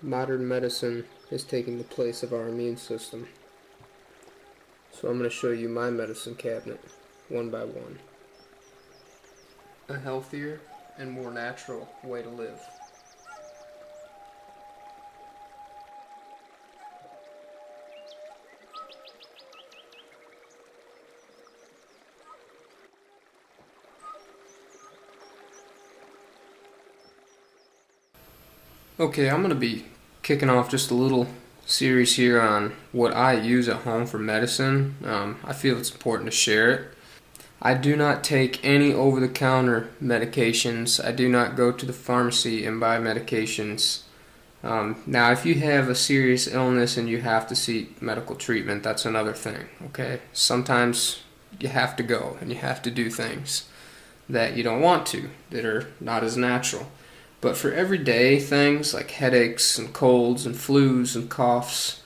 Modern medicine is taking the place of our immune system. So I'm going to show you my medicine cabinet, one by one. A healthier and more natural way to live. Okay, I'm going to be kicking off just a little series here on what I use at home for medicine. I feel it's important to share it. I do not take any over-the-counter medications. I do not go to the pharmacy and buy medications. Now, if you have a serious illness and you have to seek medical treatment, that's another thing, okay? Sometimes you have to go and you have to do things that you don't want to, that are not as natural. But for everyday things like headaches and colds and flus and coughs,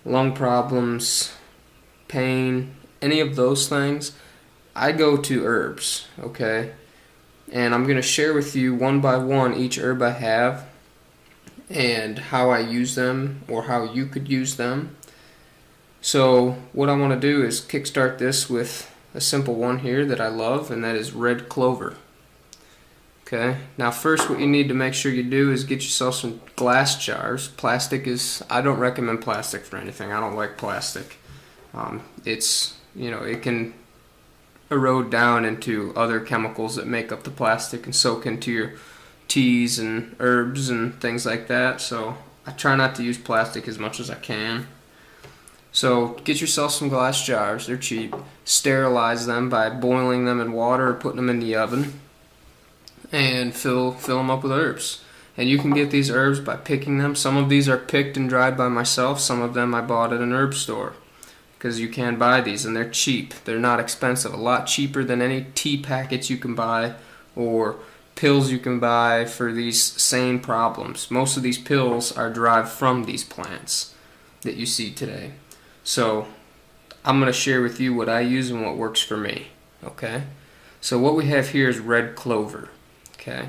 lung problems, pain, any of those things, I go to herbs, okay? And I'm going to share with you one by one each herb I have and how I use them or how you could use them. So what I want to do is kickstart this with a simple one here that I love, and that is red clover. Okay, now first what you need to make sure you do is get yourself some glass jars. Plastic is, I don't recommend plastic for anything. I don't like plastic. It can erode down into other chemicals that make up the plastic and soak into your teas and herbs and things like that. So I try not to use plastic as much as I can. So get yourself some glass jars. They're cheap. Sterilize them by boiling them in water or putting them in the oven. And fill them up with herbs. And you can get these herbs by picking them. Some of these are picked and dried by myself. Some of them I bought at an herb store, because you can buy these and they're cheap. They're not expensive. A lot cheaper than any tea packets you can buy or pills you can buy for these same problems. Most of these pills are derived from these plants that you see today. So I'm going to share with you what I use and what works for me. Okay? So what we have here is red clover. Okay.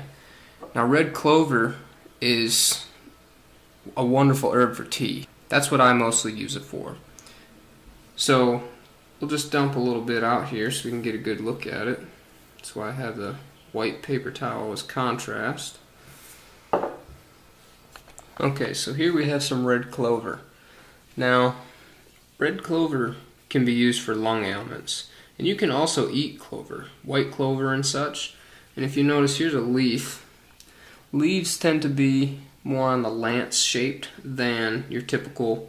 Now red clover is a wonderful herb for tea. That's what I mostly use it for. So we'll just dump a little bit out here so we can get a good look at it. That's why I have the white paper towel as contrast. Okay, so here we have some red clover. Now, red clover can be used for lung ailments. And you can also eat clover, white clover and such. And if you notice, here's a leaf. Leaves tend to be more on the lance shaped than your typical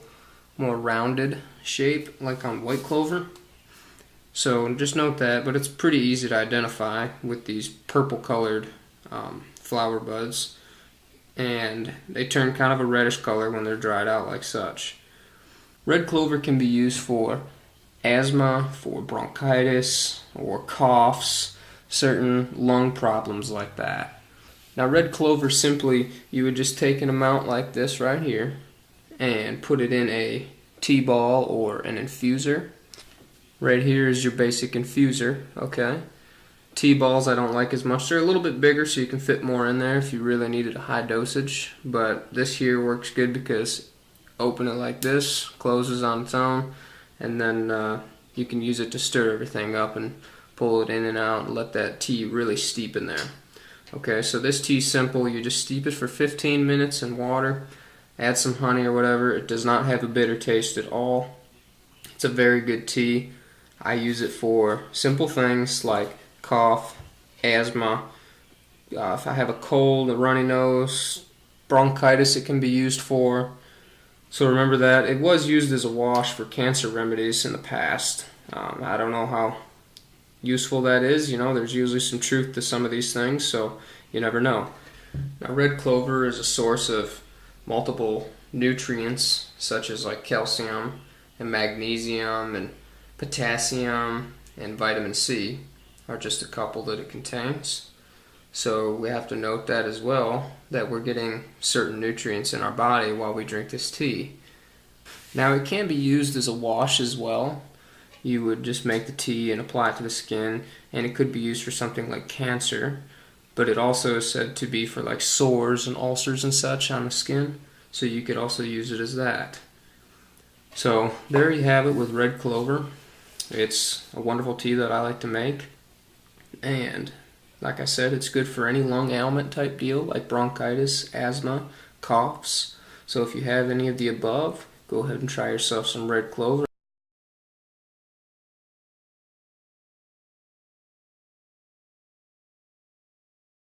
more rounded shape like on white clover. So just note that, but it's pretty easy to identify with these purple colored flower buds. And they turn kind of a reddish color when they're dried out like such. Red clover can be used for asthma, for bronchitis, or coughs, certain lung problems like that. Now red clover, simply, you would just take an amount like this right here and put it in a tea ball or an infuser. Right here is your basic infuser, okay? Tea balls I don't like as much. They're a little bit bigger so you can fit more in there if you really needed a high dosage, but this here works good because open it like this, closes on its own, and then you can use it to stir everything up and pull it in and out and let that tea really steep in there. Okay, so this tea is simple. You just steep it for 15 minutes in water, add some honey or whatever. It does not have a bitter taste at all. It's a very good tea. I use it for simple things like cough, asthma. If I have a cold, a runny nose, bronchitis, it can be used for. So remember that. It was used as a wash for cancer remedies in the past. I don't know how useful that is. There's usually some truth to some of these things, so you never know. Now red clover is a source of multiple nutrients such as like calcium and magnesium and potassium and vitamin C are just a couple that it contains. So we have to note that as well, that we're getting certain nutrients in our body while we drink this tea. Now it can be used as a wash as well. You would just make the tea and apply it to the skin, and it could be used for something like cancer, but it also is said to be for like sores and ulcers and such on the skin. so you could also use it as that. So there you have it with red clover. It's a wonderful tea that I like to make, and like I said, it's good for any lung ailment type deal like bronchitis, asthma, coughs. So if you have any of the above, go ahead and try yourself some red clover.